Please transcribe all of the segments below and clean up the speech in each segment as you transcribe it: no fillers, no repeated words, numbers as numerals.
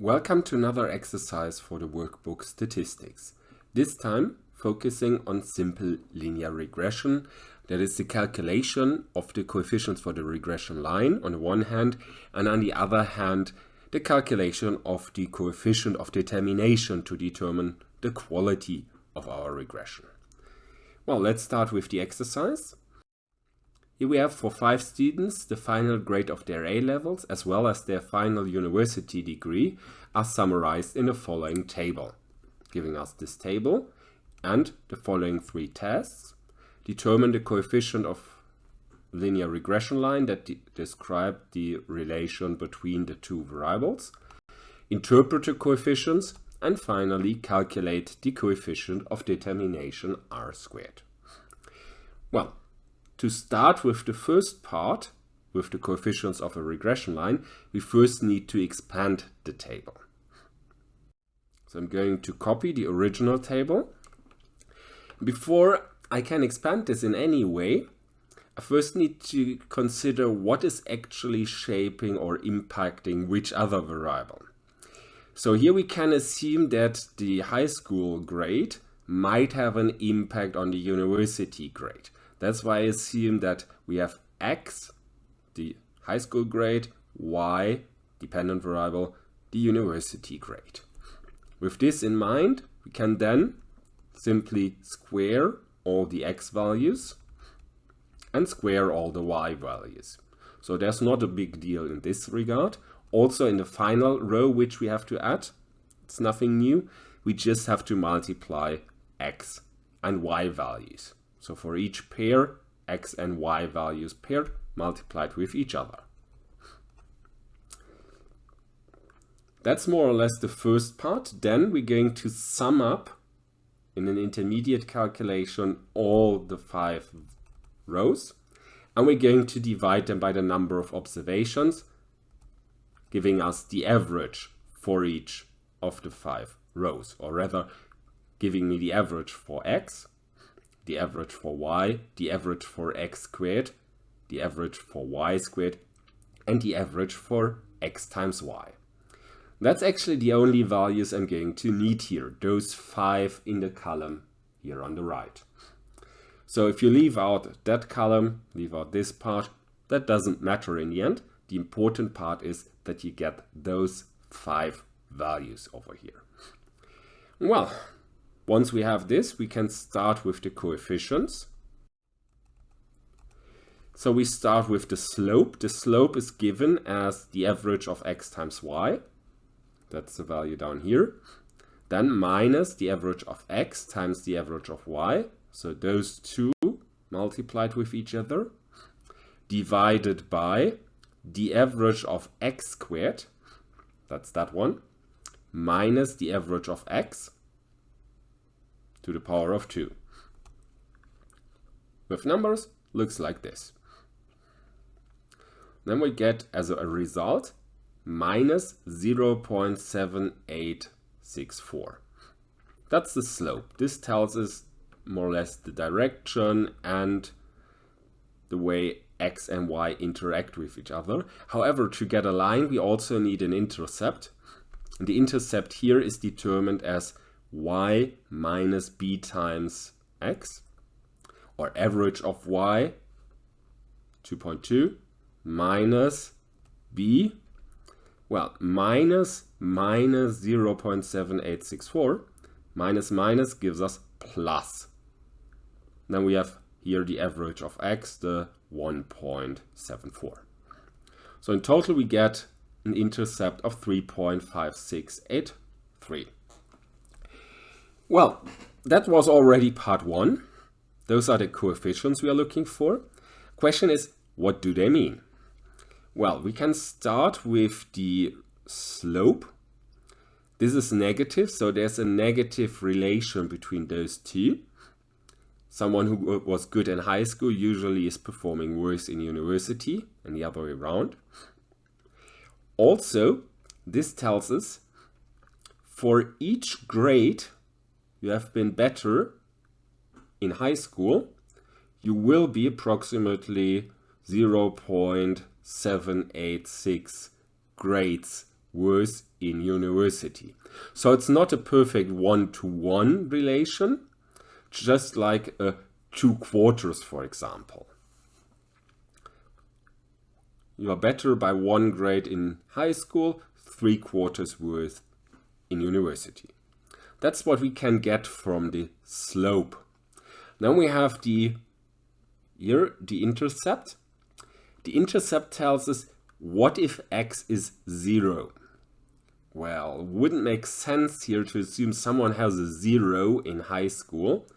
Welcome to another exercise for the workbook statistics. This time focusing on simple linear regression, that is the calculation of the coefficients for the regression line on the one hand, and on the other hand the calculation of the coefficient of determination to determine the quality of our regression. Well, let's start with the exercise. Here we have for 5 students the final grade of their A-levels as well as their final university degree are summarized in the following table, giving us this table and the following 3 tests. Determine the coefficient of linear regression line that describe the relation between the two variables, interpret the coefficients, and finally calculate the coefficient of determination r squared. Well, to start with the first part, with the coefficients of a regression line, we first need to expand the table. So I'm going to copy the original table. Before I can expand this in any way, I first need to consider what is actually shaping or impacting which other variable. So here we can assume that the high school grade might have an impact on the university grade. That's why I assume that we have x, the high school grade, y, dependent variable, the university grade. With this in mind, we can then simply square all the x values and square all the y values. So there's not a big deal in this regard. Also in the final row which we have to add, it's nothing new. We just have to multiply x and y values. So for each pair, x and y values paired multiplied with each other. That's more or less the first part. Then we're going to sum up in an intermediate calculation all the 5 rows, and we're going to divide them by the number of observations, giving us the average for each of the 5 rows, or rather giving me the average for x, the average for y, the average for x squared, the average for y squared, and the average for x times y. That's actually the only values I'm going to need here, those 5 in the column here on the right. So if you leave out that column, leave out this part, that doesn't matter in the end. The important part is that you get those 5 values over here. Well, once we have this, we can start with the coefficients. So we start with the slope. The slope is given as the average of x times y. That's the value down here. Then minus the average of x times the average of y. So those two multiplied with each other. Divided by the average of x squared. That's that one. Minus the average of x to the power of 2. With numbers, looks like this. Then we get as a result minus 0.7864. That's the slope. This tells us more or less the direction and the way x and y interact with each other. However, to get a line, we also need an intercept. And the intercept here is determined as y minus b times x, or average of y, 2.2, minus b, well, minus 0.7864, minus gives us plus. Then we have here the average of x, the 1.74. So in total we get an intercept of 3.5683. Well, that was already part 1. Those are the coefficients we are looking for. Question is, what do they mean? Well, we can start with the slope. This is negative, so there's a negative relation between those two. Someone who was good in high school usually is performing worse in university, and the other way around. Also, this tells us for each grade you have been better in high school, you will be approximately 0.786 grades worse in university. So it's not a perfect one-to-one relation, just like a 2/4, for example. You are better by 1 grade in high school, 3/4 worse in university. That's what we can get from the slope. Then we have the intercept. The intercept tells us, what if x is 0? Well, wouldn't make sense here to assume someone has a 0 in high school.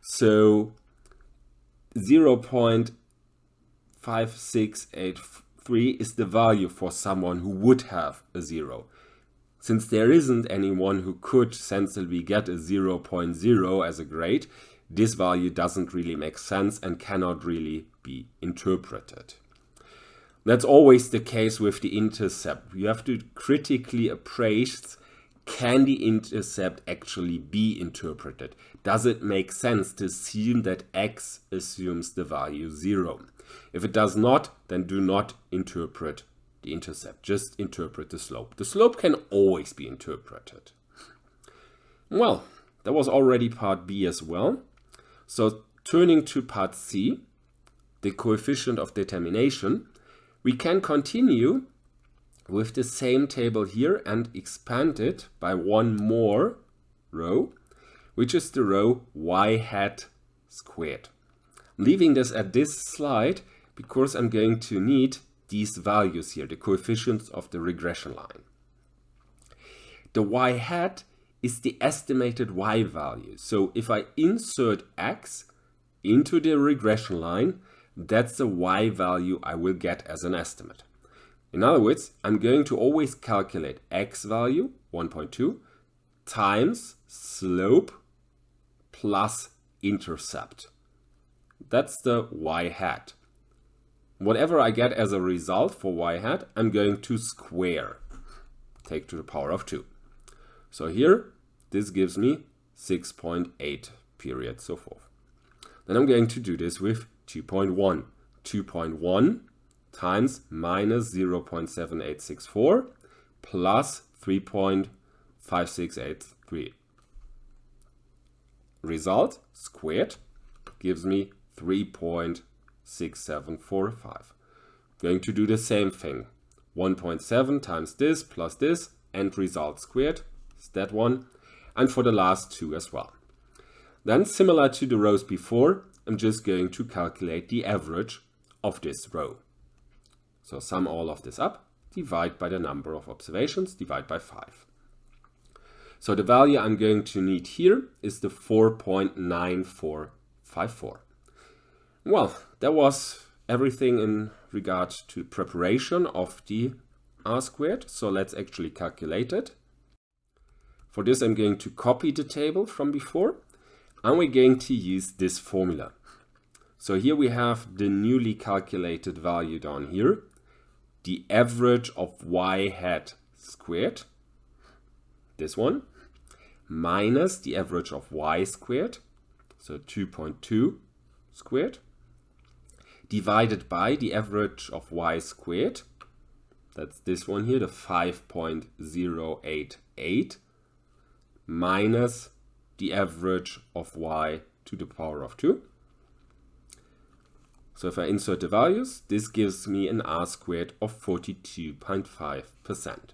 So 0.5683 is the value for someone who would have a 0. Since there isn't anyone who could sensibly get a 0.0 as a grade, this value doesn't really make sense and cannot really be interpreted. That's always the case with the intercept. You have to critically appraise, can the intercept actually be interpreted? Does it make sense to assume that x assumes the value 0? If it does not, then do not interpret the intercept. Just interpret the slope. The slope can always be interpreted. Well, that was already part B as well. So turning to part C, the coefficient of determination, we can continue with the same table here and expand it by one more row, which is the row y hat squared. I'm leaving this at this slide because I'm going to need these values here, the coefficients of the regression line. The y hat is the estimated y value. So if I insert x into the regression line, that's the y value I will get as an estimate. In other words, I'm going to always calculate x value, 1.2, times slope plus intercept. That's the y hat. Whatever I get as a result for y hat, I'm going to square, take to the power of 2. So here, this gives me 6.8 period, so forth. Then I'm going to do this with 2.1. 2.1 times minus 0.7864 plus 3.5683. Result squared gives me 3.6745. Going to do the same thing. 1.7 times this plus this, and result squared is that one. And for the last two as well. Then, similar to the rows before, I'm just going to calculate the average of this row. So sum all of this up, divide by the number of observations, divide by 5. So the value I'm going to need here is the 4.9454. Well, that was everything in regard to preparation of the r squared. So let's actually calculate it. For this, I'm going to copy the table from before, and we're going to use this formula. So here we have the newly calculated value down here, the average of y hat squared, this one, minus the average of y squared, so 2.2 squared, divided by the average of y squared, that's this one here, the 5.088, minus the average of y to the power of 2. So if I insert the values, this gives me an r squared of 42.5%.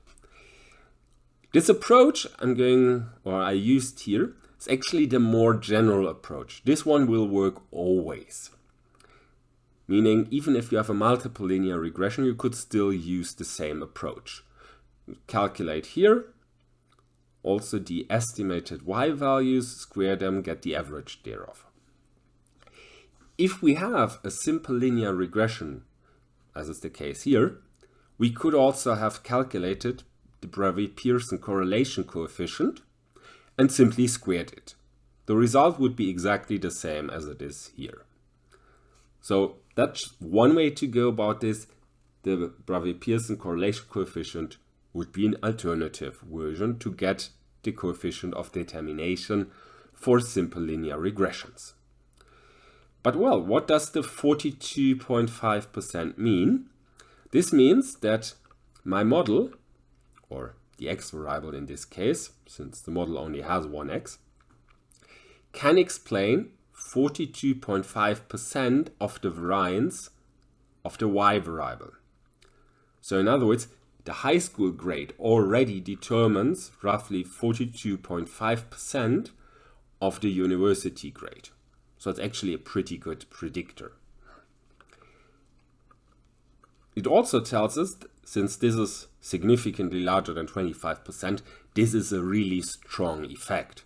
This approach I used here is actually the more general approach. This one will work always. Meaning, even if you have a multiple linear regression, you could still use the same approach. Calculate here, also the estimated y values, square them, get the average thereof. If we have a simple linear regression, as is the case here, we could also have calculated the Bravais-Pearson correlation coefficient and simply squared it. The result would be exactly the same as it is here. So that's one way to go about this. The Bravais-Pearson correlation coefficient would be an alternative version to get the coefficient of determination for simple linear regressions. But well, what does the 42.5% mean? This means that my model, or the x variable in this case, since the model only has one x, can explain 42.5% of the variance of the y variable. So in other words, the high school grade already determines roughly 42.5% of the university grade. So it's actually a pretty good predictor. It also tells us, since this is significantly larger than 25%, this is a really strong effect.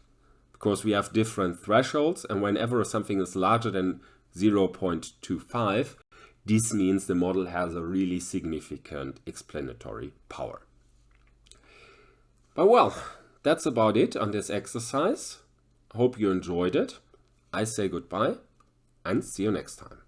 Because we have different thresholds, and whenever something is larger than 0.25, this means the model has a really significant explanatory power. But well, that's about it on this exercise. I hope you enjoyed it. I say goodbye and see you next time.